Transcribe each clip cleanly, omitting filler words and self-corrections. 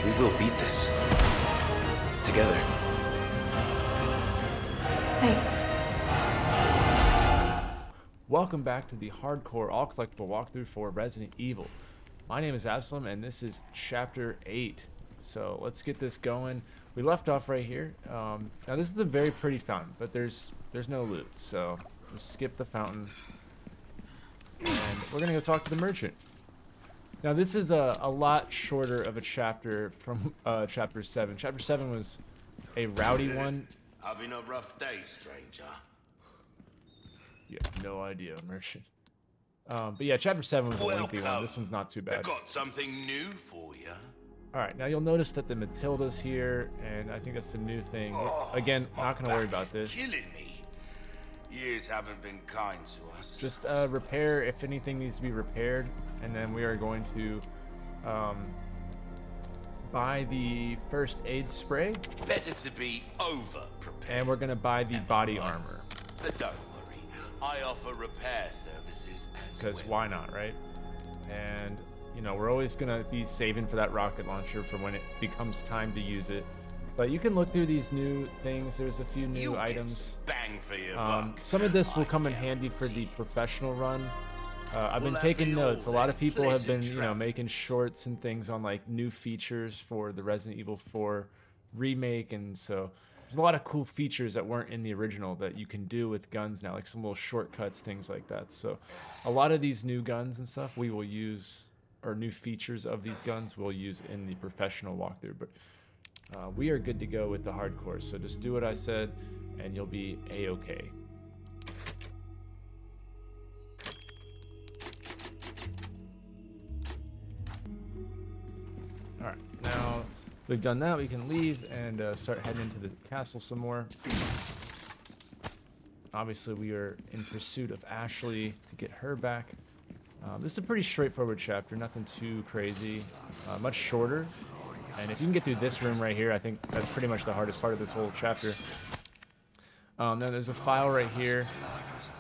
We will beat this. Together. Thanks. Welcome back to the hardcore all collectible walkthrough for Resident Evil. My name is Absoulem and this is chapter 8. So let's get this going. We left off right here. Now this is a very pretty fountain, but there's no loot. So let's skip the fountain. And we're gonna go talk to the merchant. Now this is a lot shorter of a chapter from chapter 7. Chapter 7 was a rowdy one. Having a rough day, stranger. You have no idea, merchant. But yeah, chapter 7 was a lengthy one. This one's not too bad. I've got something new for you. Alright, now you'll notice that the Matilda's here, and I think that's the new thing. Again, not gonna worry about this. Killing me. Years haven't been kind to us. Just repair if anything needs to be repaired, and then we are going to buy the first aid spray. Better to be over prepared. And we're gonna buy the body armor. But don't worry, I offer repair services as well. Because why not, right? And you know, we're always gonna be saving for that rocket launcher for when it becomes time to use it. But you can look through these new things. There's a few new items. Bang for your buck. Some of this will come in handy for the professional run. I've been taking notes. A lot of people have been, you know, making shorts and things on like new features for the Resident Evil 4 remake, and so there's a lot of cool features that weren't in the original that you can do with guns now, like some little shortcuts, things like that. So a lot of these new guns and stuff we will use, or new features of these guns we'll use in the professional walkthrough. But we are good to go with the hardcore, so just do what I said and you'll be a-okay. Alright, now we've done that, we can leave and start heading into the castle some more. Obviously we are in pursuit of Ashley to get her back. This is a pretty straightforward chapter, nothing too crazy, much shorter. And if you can get through this room right here, I think that's pretty much the hardest part of this whole chapter. Now there's a file right here.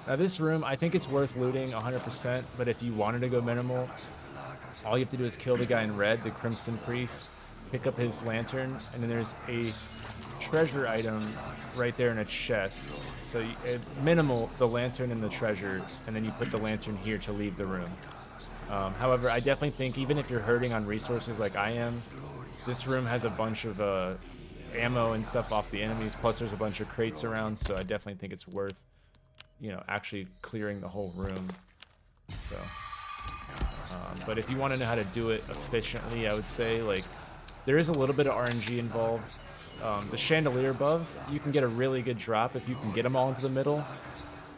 Now this room, I think it's worth looting 100%, but if you wanted to go minimal, all you have to do is kill the guy in red, the Crimson Priest, pick up his lantern, and then there's a treasure item right there in a chest. So minimal, the lantern and the treasure, and then you put the lantern here to leave the room. However, I definitely think even if you're hurting on resources like I am, this room has a bunch of ammo and stuff off the enemies, plus there's a bunch of crates around, so I definitely think it's worth, you know, actually clearing the whole room. So, but if you want to know how to do it efficiently, I would say, like, there is a little bit of RNG involved. The chandelier above, you can get a really good drop if you can get them all into the middle,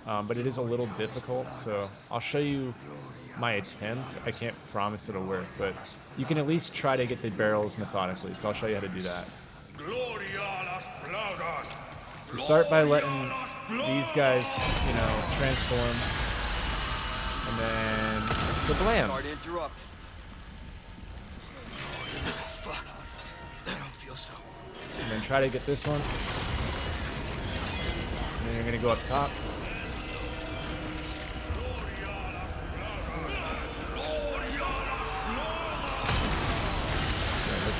but it is a little difficult, so I'll show you my attempt. I can't promise it'll work, but you can at least try to get the barrels methodically, so I'll show you how to do that. So start by letting these guys, you know, transform, and then kablam. Hard to interrupt. Fuck. I don't feel so. And then try to get this one. And then you're gonna go up top.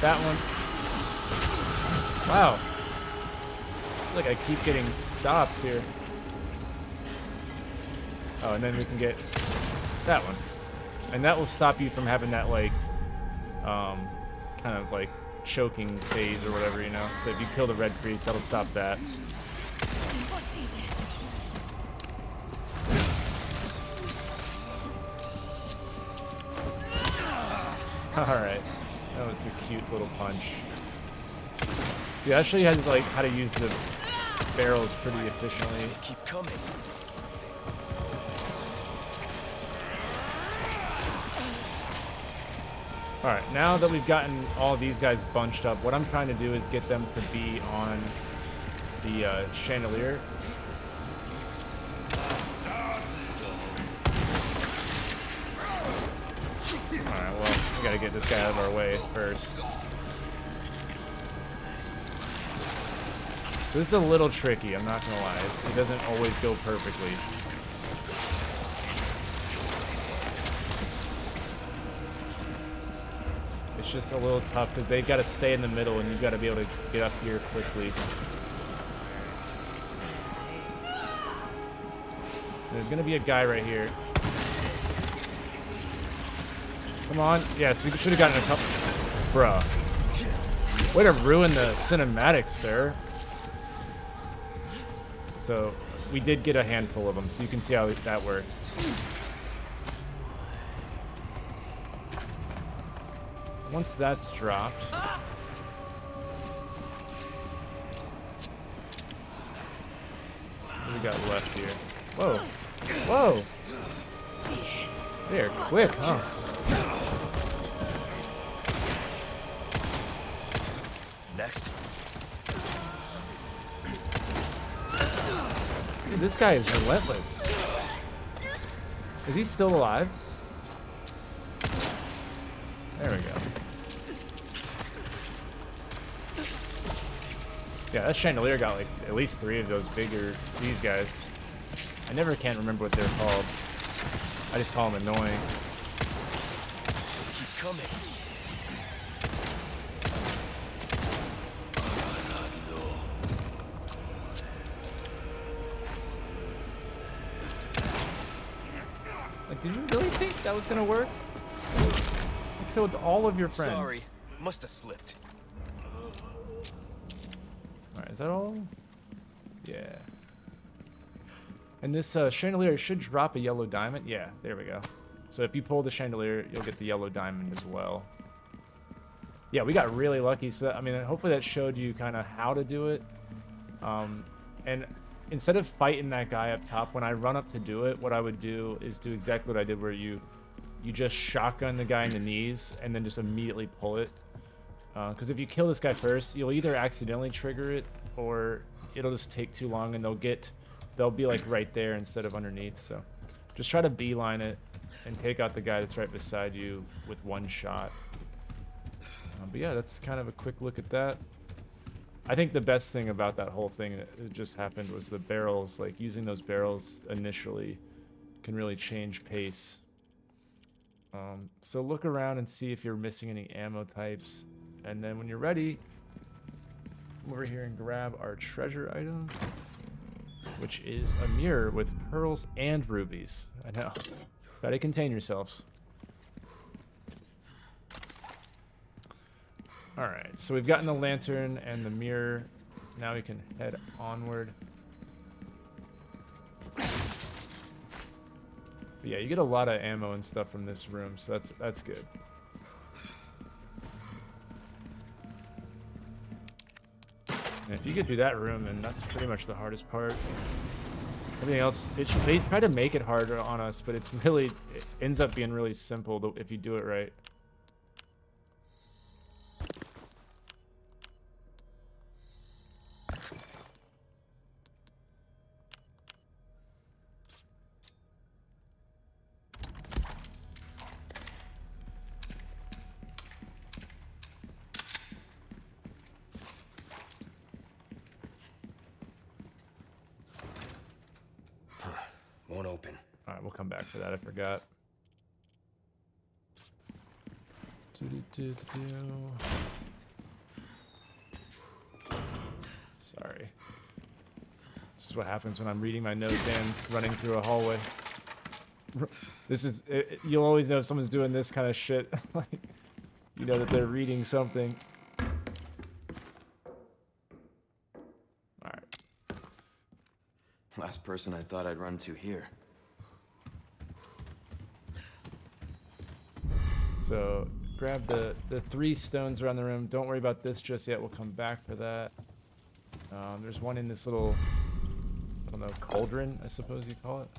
That one. Wow. I feel like I keep getting stopped here. Oh, and then we can get that one. And that will stop you from having that, like, kind of like choking phase or whatever, you know? So if you kill the red priest, that'll stop that. Alright. That was a cute little punch. Yeah, I'll show you like how to use the barrels pretty efficiently. Keep coming. Alright, now that we've gotten all these guys bunched up, what I'm trying to do is get them to be on the chandelier. Alright, well, we gotta get this guy out of our way first. So this is a little tricky, I'm not gonna lie. It doesn't always go perfectly. just a little tough because they've got to stay in the middle and you've got to be able to get up here quickly. There's going to be a guy right here. Come on. Yes, we should have gotten a couple. Bruh. Way to ruin the cinematics, sir. So, we did get a handful of them, so you can see how that works. Once that's dropped... What do we got left here? Whoa. Whoa! They're quick, huh? Next. Dude, this guy is relentless. Is he still alive? There we go. Yeah, that chandelier got like at least 3 of those these guys. I never can't remember what they're called. I just call them annoying. Keep coming. Like, did you really think that was gonna work? You killed all of your friends. Sorry, must have slipped. Alright, is that all? Yeah. And this chandelier should drop a yellow diamond. Yeah, there we go. So if you pull the chandelier, you'll get the yellow diamond as well. Yeah, we got really lucky. So, I mean, hopefully that showed you kind of how to do it. And instead of fighting that guy up top, when I run up to do it, what I would do is do exactly what I did, where you just shotgun the guy in the knees and then just immediately pull it. Because if you kill this guy first, you'll either accidentally trigger it or it'll just take too long and they'll be like right there instead of underneath. So just try to beeline it and take out the guy that's right beside you with one shot. But yeah, that's kind of a quick look at that. I think the best thing about that whole thing that just happened was the barrels. Like, using those barrels initially can really change pace. So look around and see if you're missing any ammo types. And then when you're ready, come over here and grab our treasure item, which is a mirror with pearls and rubies. I know. Gotta contain yourselves. Alright, so we've gotten the lantern and the mirror. Now we can head onward. But yeah, you get a lot of ammo and stuff from this room, so that's good. And if you get through that room, then that's pretty much the hardest part. Everything else, they try to make it harder on us, but it ends up being really simple if you do it right. Won't open. Alright, we'll come back for that. I forgot. Sorry. This is what happens when I'm reading my notes and running through a hallway. This is... you'll always know if someone's doing this kind of shit. Like, you know that they're reading something. Last person I thought I'd run to here. So grab the 3 stones around the room. Don't worry about this just yet. We'll come back for that. There's one in this little, I don't know, cauldron, I suppose you call it.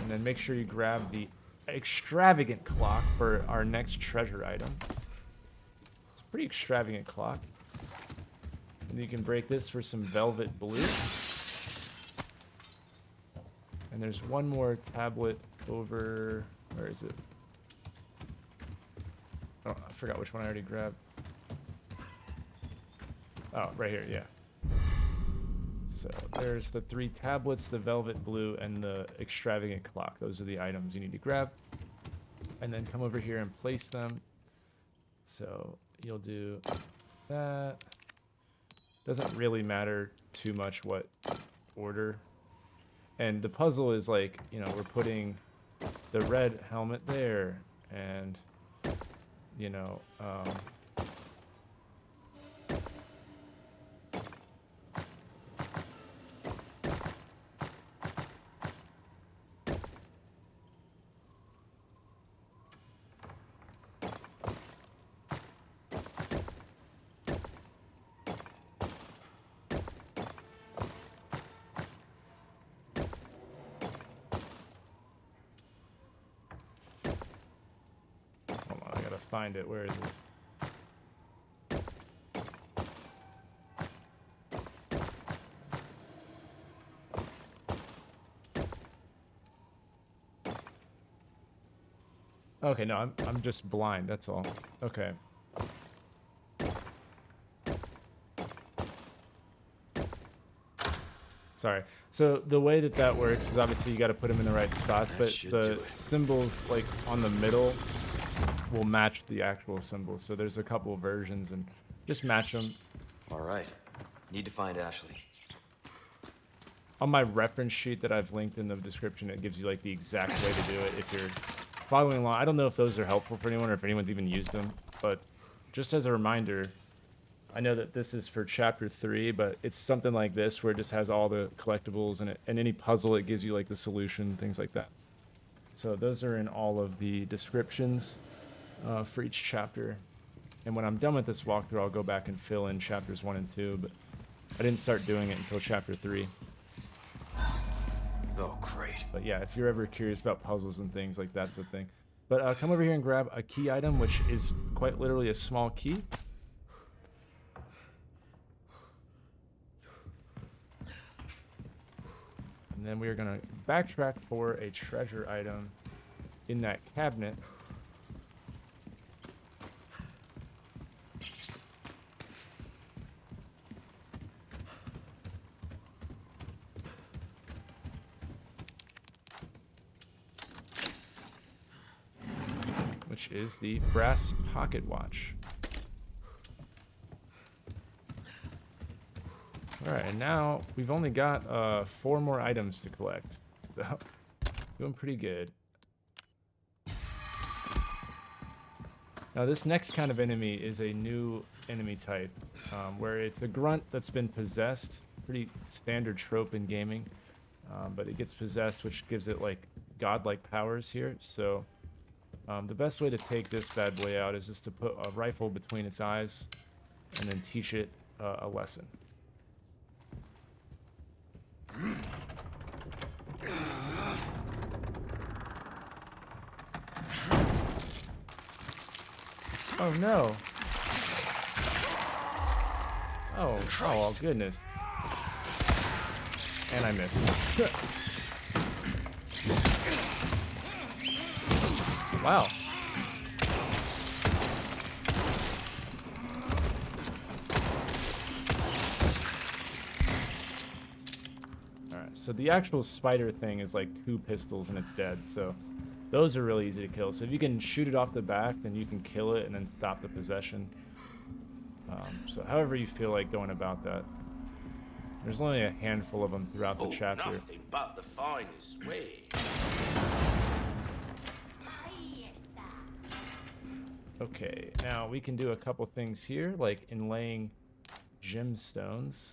And then make sure you grab the extravagant clock for our next treasure item. It's a pretty extravagant clock. And you can break this for some velvet blue. And there's one more tablet over... Where is it? Oh, I forgot which one I already grabbed. Oh, right here, yeah. So there's the 3 tablets, the velvet blue, and the extravagant clock. Those are the items you need to grab. And then come over here and place them. So you'll do that. Doesn't really matter too much what order. And the puzzle is like, you know, we're putting the red helmet there, and, you know, find it. Where is it? Okay, no, I'm just blind, that's all. Okay. Sorry. So the way that that works is obviously you got to put them in the right spots, but the symbols like on the middle will match the actual symbols. So there's a couple of versions, and just match them. All right. Need to find Ashley. On my reference sheet that I've linked in the description, it gives you like the exact way to do it if you're following along. I don't know if those are helpful for anyone or if anyone's even used them, but just as a reminder, I know that this is for chapter 3, but it's something like this where it just has all the collectibles and any puzzle, it gives you like the solution, things like that. So those are in all of the descriptions for each chapter. And when I'm done with this walkthrough, I'll go back and fill in chapters 1 and 2, but I didn't start doing it until chapter 3. Oh, great. But yeah, if you're ever curious about puzzles and things, like that's the thing. But come over here and grab a key item, which is quite literally a small key. And then we are going to backtrack for a treasure item in that cabinet. Which is the brass pocket watch. Alright, and now we've only got 4 more items to collect. So, doing pretty good. Now this next kind of enemy is a new enemy type, where it's a grunt that's been possessed. Pretty standard trope in gaming. But it gets possessed, which gives it like godlike powers here. So the best way to take this bad boy out is just to put a rifle between its eyes and then teach it a lesson. Oh no. Oh goodness. And I missed. Wow. Alright, so the actual spider thing is like 2 pistols and it's dead, so those are really easy to kill. So if you can shoot it off the back, then you can kill it and then stop the possession. So however you feel like going about that. There's only a handful of them throughout the chapter. Nothing but the finest way. Okay, now we can do a couple things here, like inlaying gemstones.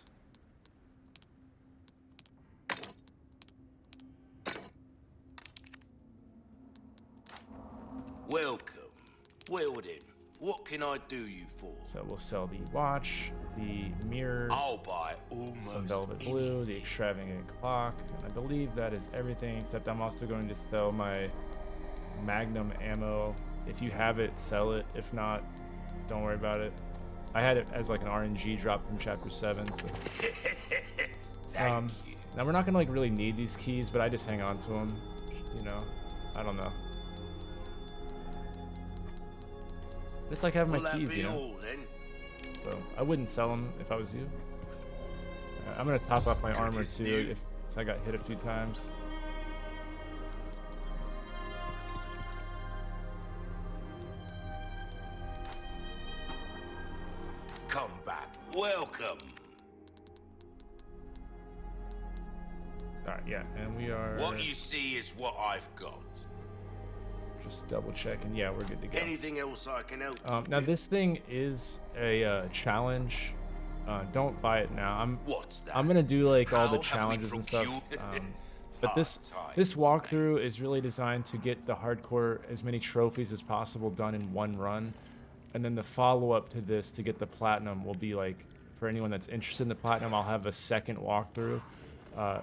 Welcome. Well then, what can I do you for? So we'll sell the watch, the mirror, I'll buy almost some velvet blue, the extravagant clock, and I believe that is everything, except I'm also going to sell my magnum ammo. If you have it, sell it. If not, don't worry about it. I had it as like an RNG drop from chapter 7. So. Now we're not gonna like really need these keys, but I just hang on to them. You know, I don't know. Just like having my keys, you know. So I wouldn't sell them if I was you. I'm gonna top off my armor too, if I got hit a few times. come back. Welcome. All right, yeah, and we are What you see is what I've got. just double checking. Yeah, we're good to go. Anything else I can help you Now with? this thing is a challenge. Don't buy it now. What's that? I'm gonna do like all How the have we challenges and stuff. procured- But this Hard times, walkthrough mate. is really designed to get the hardcore as many trophies as possible done in one run, and then the follow-up to this to get the platinum will be like, for anyone that's interested in the platinum, I'll have a second walkthrough,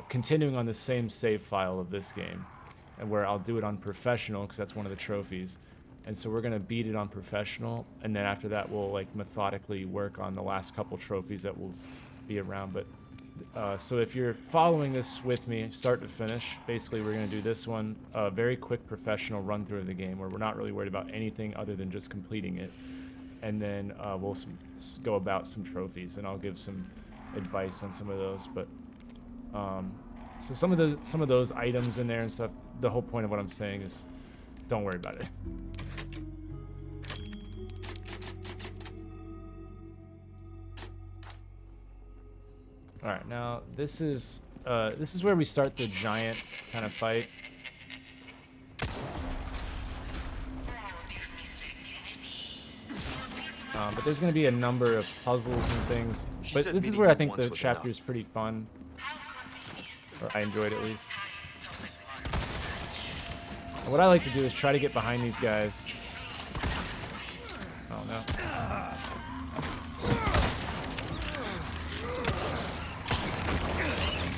continuing on the same save file of this game, and where I'll do it on professional because that's one of the trophies. And so we're gonna beat it on professional, and then after that we'll like methodically work on the last couple trophies that will be around. But so if you're following this with me, start to finish, basically we're gonna do this one, a very quick professional run through of the game where we're not really worried about anything other than just completing it, and then we'll go about some trophies, and I'll give some advice on some of those. But so some of those items in there and stuff. The whole point of what I'm saying is, don't worry about it. All right, now this is where we start the giant kind of fight. But there's going to be a number of puzzles and things. But said this is meeting where I him think once the was chapter enough. is pretty fun. Or I enjoyed it at least. And what I like to do is try to get behind these guys. Oh no.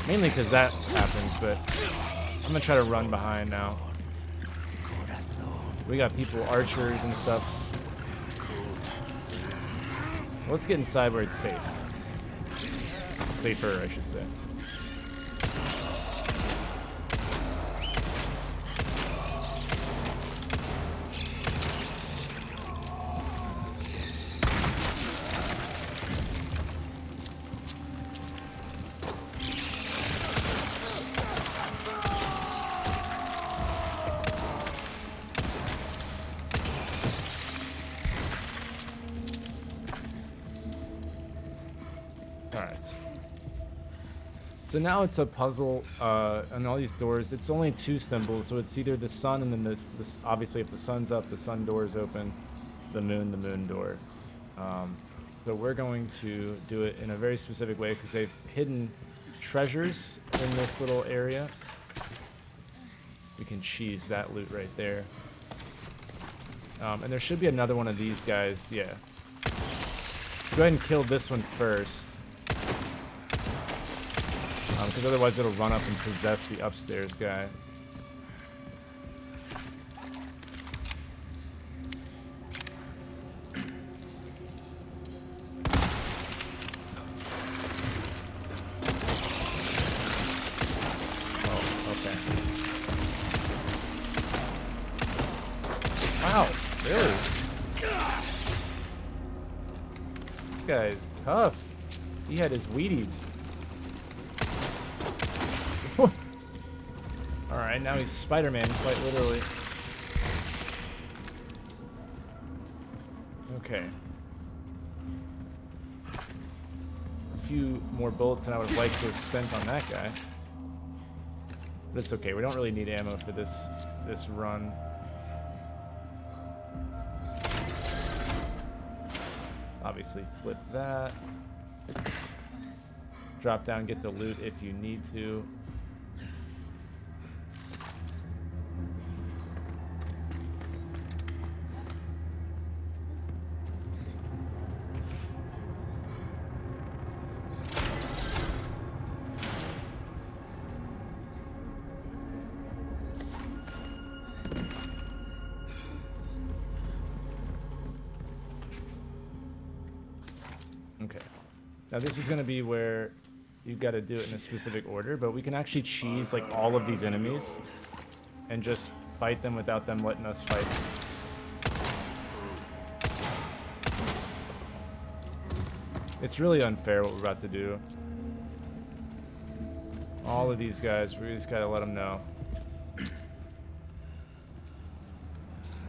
Mainly because that happens, but I'm gonna try to run behind now. We got people, archers and stuff. So let's get inside where it's safe. Safer, I should say. So now it's a puzzle on all these doors. It's only two symbols, so it's either the sun and then this. Obviously, if the sun's up, the sun door is open. The moon door. So we're going to do it in a very specific way because they've hidden treasures in this little area. We can cheese that loot right there. And there should be another one of these guys. Yeah. So go ahead and kill this one first. Because otherwise it'll run up and possess the upstairs guy. Oh, okay. Wow, really? This guy is tough. He had his Wheaties. Alright, now he's Spider-Man, quite literally. Okay. A few more bullets than I would have liked to have spent on that guy. But it's okay, we don't really need ammo for this run. Obviously, flip that. Drop down, get the loot if you need to. Okay. Now this is going to be where you've got to do it in a specific order, but we can actually cheese like all of these enemies and just fight them without them letting us fight them. It's really unfair what we're about to do. All of these guys, we just gotta let them know.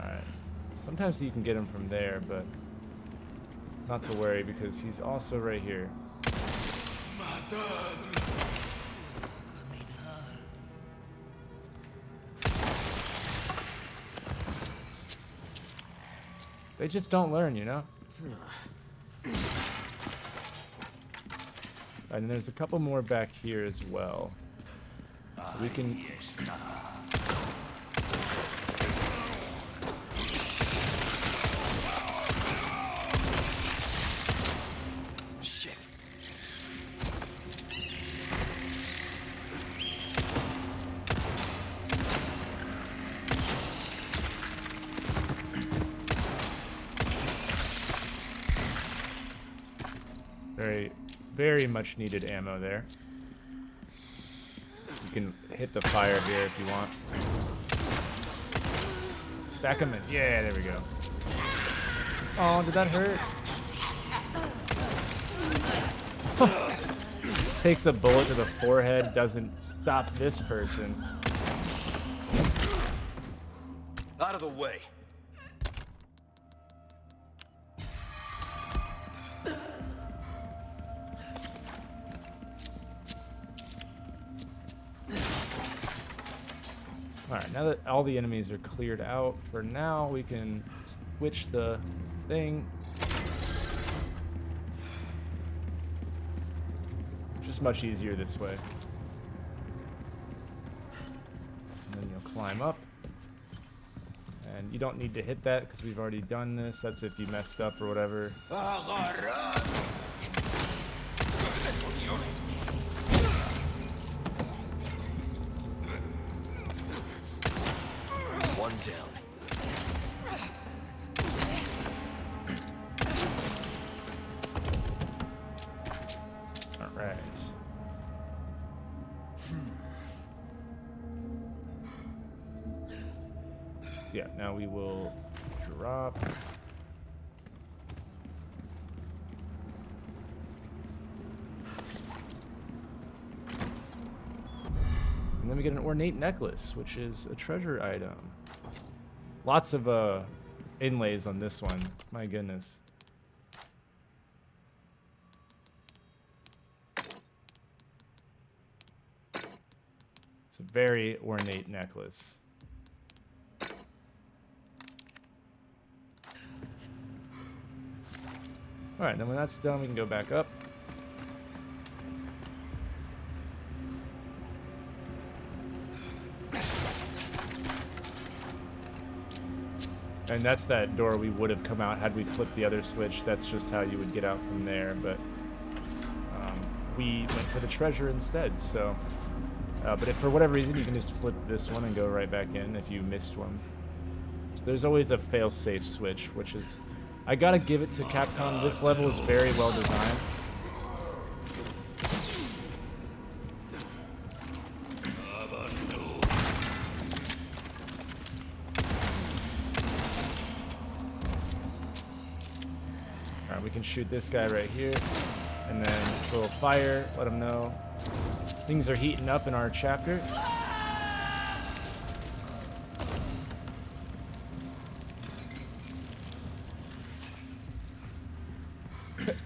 Alright. Sometimes you can get them from there, but not to worry because he's also right here. They just don't learn, you know? And there's a couple more back here as well. We can... Shit. Very much needed ammo there. You can hit the fire here if you want. Stack them in. Yeah, there we go. Oh, did that hurt? Takes a bullet to the forehead, doesn't stop this person. Out of the way. Alright, now that all the enemies are cleared out, for now we can switch the thing. Just much easier this way. And then you'll climb up. And you don't need to hit that because we've already done this. That's if you messed up or whatever. One down. All right. So yeah, now we will drop. And then we get an ornate necklace, which is a treasure item. Lots of inlays on this one. My goodness. It's a very ornate necklace. Alright, then when that's done, we can go back up. And that's that door we would have come out had we flipped the other switch. That's just how you would get out from there, but we went for the treasure instead, so... but if for whatever reason, you can just flip this one and go right back in if you missed one. So there's always a fail-safe switch, which is... I gotta give it to Capcom. This level is very well designed. Alright, we can shoot this guy right here. And then a little fire, let him know. Things are heating up in our chapter.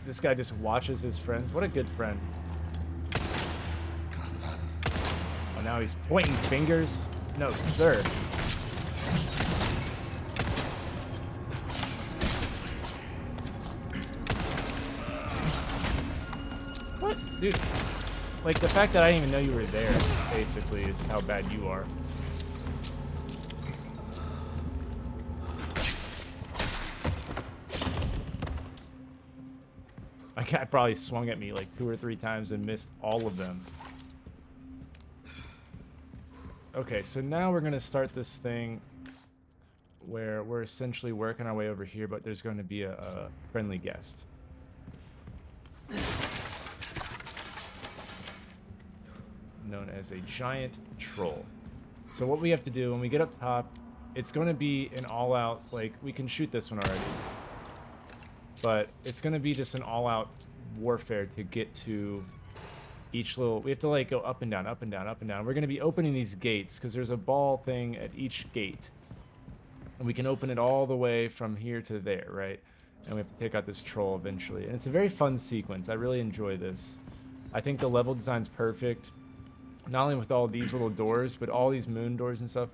This guy just watches his friends. What a good friend. Oh, now he's pointing fingers. No, sir. What? Dude. Like, the fact that I didn't even know you were there, basically, is how bad you are. My cat probably swung at me like 2 or 3 times and missed all of them. Okay, so now we're going to start this thing where we're essentially working our way over here, but there's going to be a friendly guest. Known as a giant troll. So what we have to do when we get up top, it's going to be an all-out, like, we can shoot this one already. But it's going to be just an all-out warfare to get to each little... We have to, like, go up and down, up and down, up and down. We're going to be opening these gates, because there's a ball thing at each gate. And we can open it all the way from here to there, right? and we have to take out this troll eventually. And it's a very fun sequence. I really enjoy this. I think the level design's perfect, not only with all these little doors, but all these moon doors and stuff,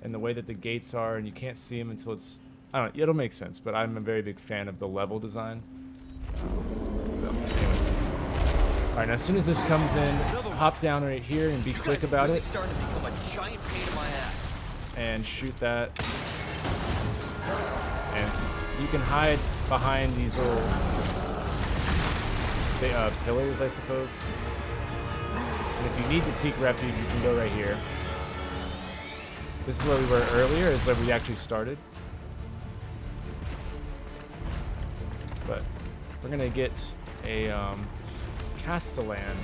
and the way that the gates are, and you can't see them until it's, I don't know, it'll make sense, but I'm a very big fan of the level design. So, anyways. Alright, now as soon as this comes in, hop down right here and be quick about it. Starting to become a giant pain in my ass. And shoot that. And you can hide behind these little pillars, I suppose. And if you need to seek refuge, you can go right here. This is where we were earlier, is where we actually started. But we're gonna get a Castellan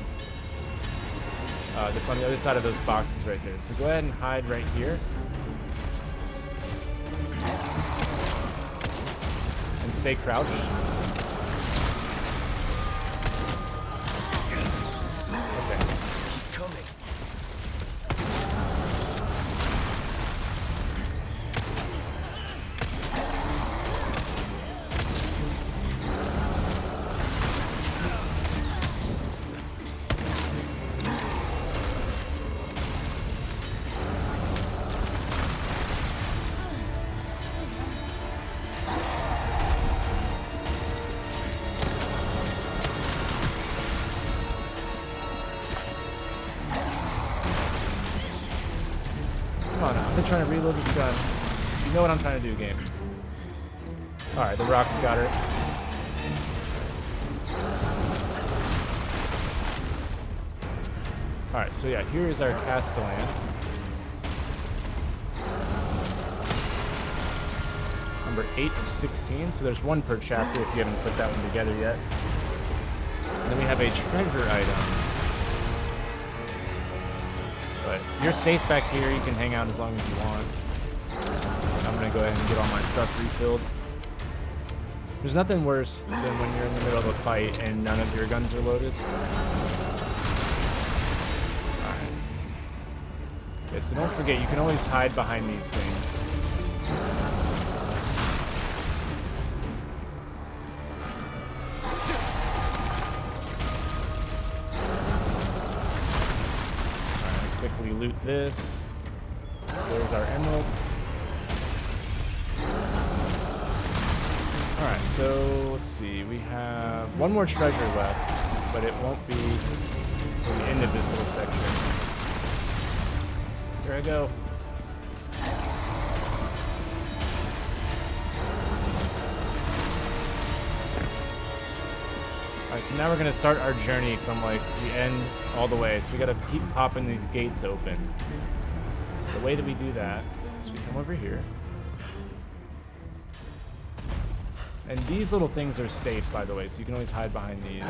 that's on the other side of those boxes right there. So go ahead and hide right here. And stay crouched. Okay. Keep coming. I'm trying to reload this gun. You know what I'm trying to do, game. Alright, the rock's got her. Alright, so yeah, here is our Castellan. Number 8 of 16, so there's one per chapter if you haven't put that one together yet. And then we have a treasure item. But you're safe back here, you can hang out as long as you want. I'm gonna go ahead and get all my stuff refilled. There's nothing worse than when you're in the middle of a fight and none of your guns are loaded. Alright. Okay, so don't forget, you can always hide behind these things. Quickly loot this. So there's our emerald. Alright, so let's see. We have one more treasure left, but it won't be until the end of this little section. Here I go. Alright, so now we're going to start our journey from like the end all the way. So we got to keep popping these gates open. So the way that we do that is we come over here. And these little things are safe, by the way, so you can always hide behind these.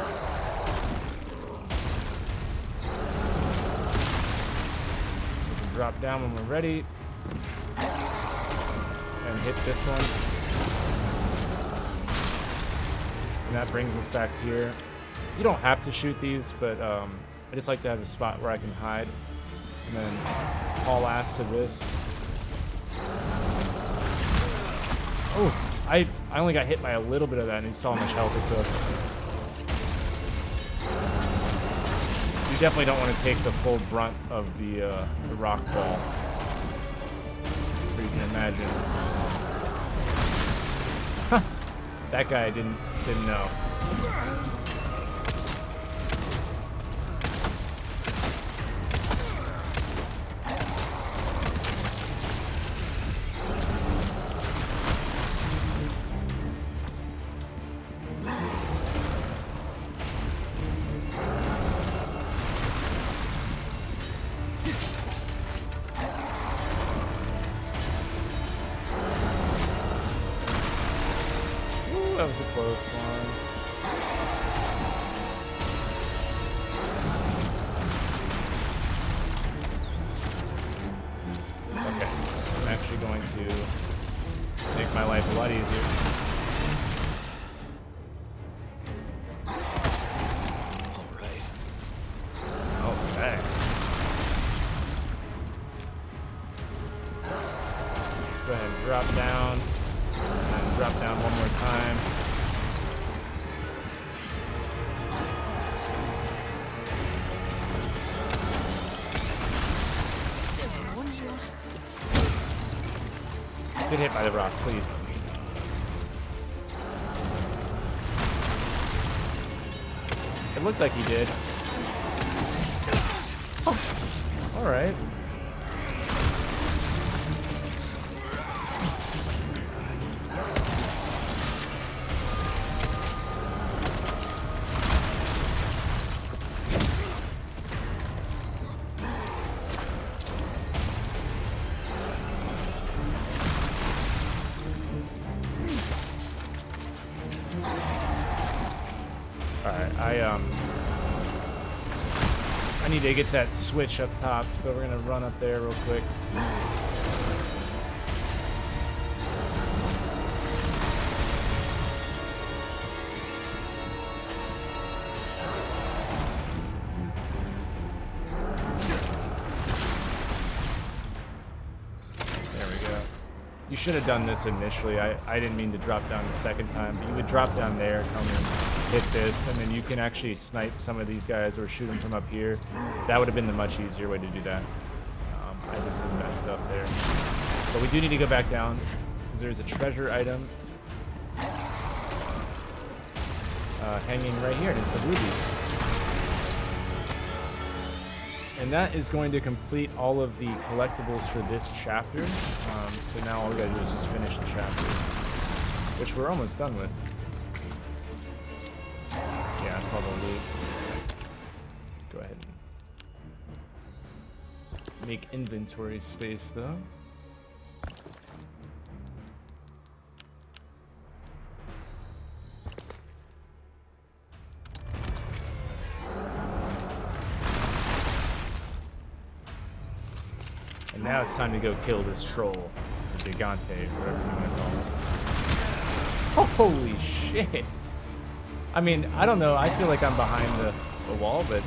We can drop down when we're ready. And hit this one. And that brings us back here. You don't have to shoot these, but I just like to have a spot where I can hide. And then haul ass to this. Oh, I only got hit by a little bit of that, and you saw how much health it took. You definitely don't want to take the full brunt of the rock ball. You can imagine. That guy didn't know. That was a close one. Okay, I'm actually going to make my life a lot easier. Alright. Okay. Go ahead and drop down. And drop down one more time. get hit by the rock, please. It looked like he did. Oh, all right. I need to get that switch up top, so we're gonna run up there real quick. There we go. You should have done this initially. I didn't mean to drop down the second time, but you would drop down there, come in, hit this, and then you can actually snipe some of these guys or shoot them from up here. That would have been the much easier way to do that. I just messed up there. But we do need to go back down because there's a treasure item hanging right here, and it's a ruby. And that is going to complete all of the collectibles for this chapter. So now all we gotta do is just finish the chapter, which we're almost done with. Yeah, that's all the loot. Go ahead and make inventory space, though. And now it's time to go kill this troll, or Gigante, whatever you want to call it. Oh, holy shit! I mean, I don't know. I feel like I'm behind the wall, but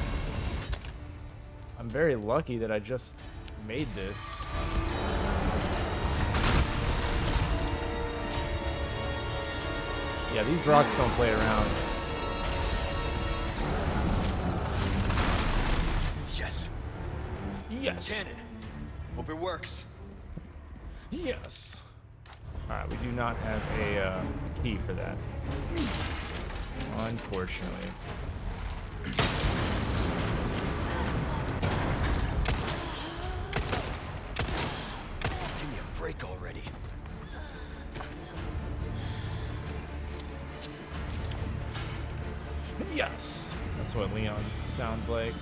I'm very lucky that I just made this. Yeah, these rocks don't play around. Yes. Yes. Cannon. Hope it works. Yes. All right, we do not have a key for that. Unfortunately. Give me a break already. Yes. That's what Leon sounds like.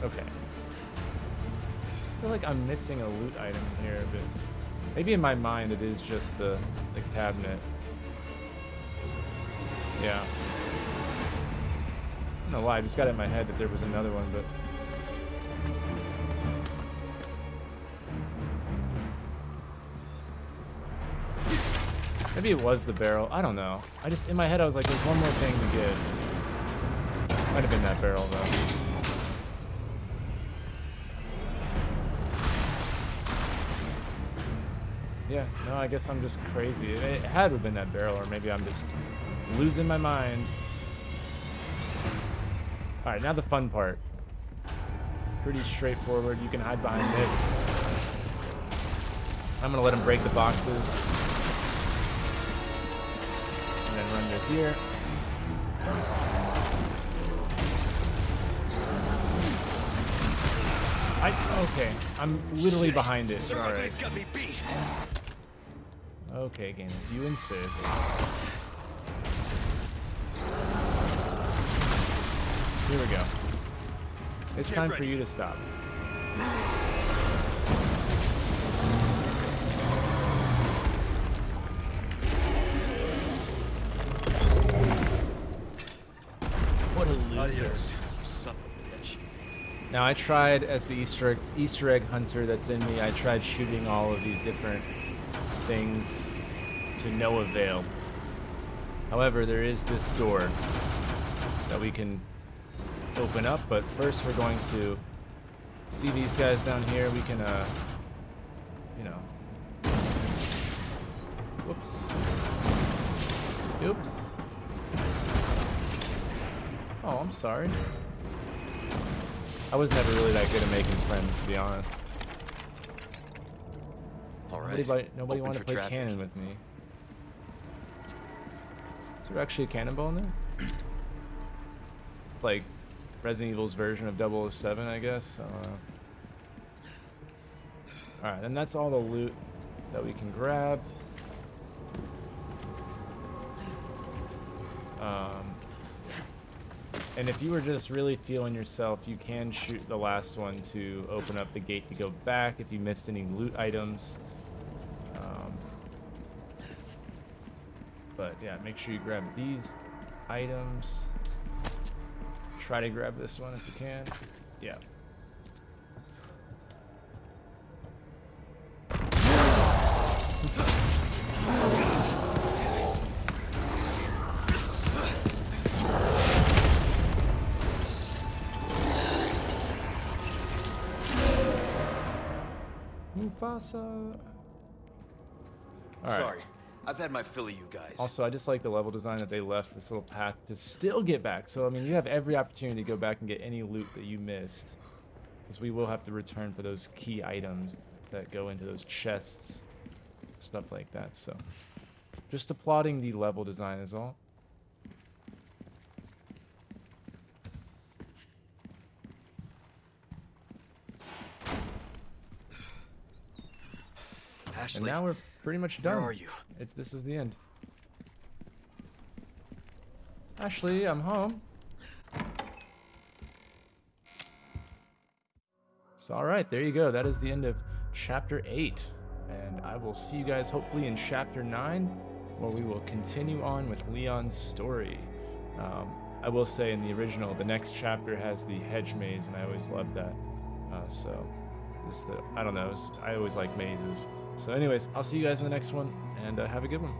Okay. I feel like I'm missing a loot item here, but maybe in my mind it is just the cabinet. Yeah. I don't know why, I just got it in my head that there was another one, but... maybe it was the barrel. I don't know. I just, in my head, I was like, there's one more thing to get. Might have been that barrel, though. Yeah, no, I guess I'm just crazy. It had to have been that barrel, or maybe I'm just losing my mind. Alright, now the fun part. Pretty straightforward. You can hide behind this. I'm gonna let him break the boxes. And then run to here. Okay, I'm literally behind it. Alright. Got me beat. Okay, game, if you insist. Here we go. It's time for you to stop. What a loser. Adios, you son of a bitch. Now I tried, as the Easter egg hunter that's in me, I tried shooting all of these different things to no avail. However, there is this door that we can open up, but first we're going to see these guys down here. We can, you know... Whoops. Oops. Oh, I'm sorry. I was never really that good at making friends, to be honest. Nobody wanted to play traffic. cannon with me. Is there actually a cannonball in there? It's like Resident Evil's version of 007, I guess. Alright, and that's all the loot that we can grab. And if you were just really feeling yourself, you can shoot the last one to open up the gate to go back if you missed any loot items. But yeah, make sure you grab these items. Try to grab this one if you can. Yeah. Mufasa. All right. Sorry, I've had my fill of you guys. Also, I just like the level design that they left this little path to still get back. So, I mean, you have every opportunity to go back and get any loot that you missed. Because we will have to return for those key items that go into those chests. Stuff like that, so. Just applauding the level design is all. Ashley, And now we're pretty much done. where are you? This is the end. Ashley, I'm home. So, alright, there you go. That is the end of Chapter 8. And I will see you guys hopefully in Chapter 9, where we will continue on with Leon's story. I will say in the original, the next chapter has the hedge maze, and I always loved that. I don't know, I always like mazes. So anyways, I'll see you guys in the next one, and have a good one.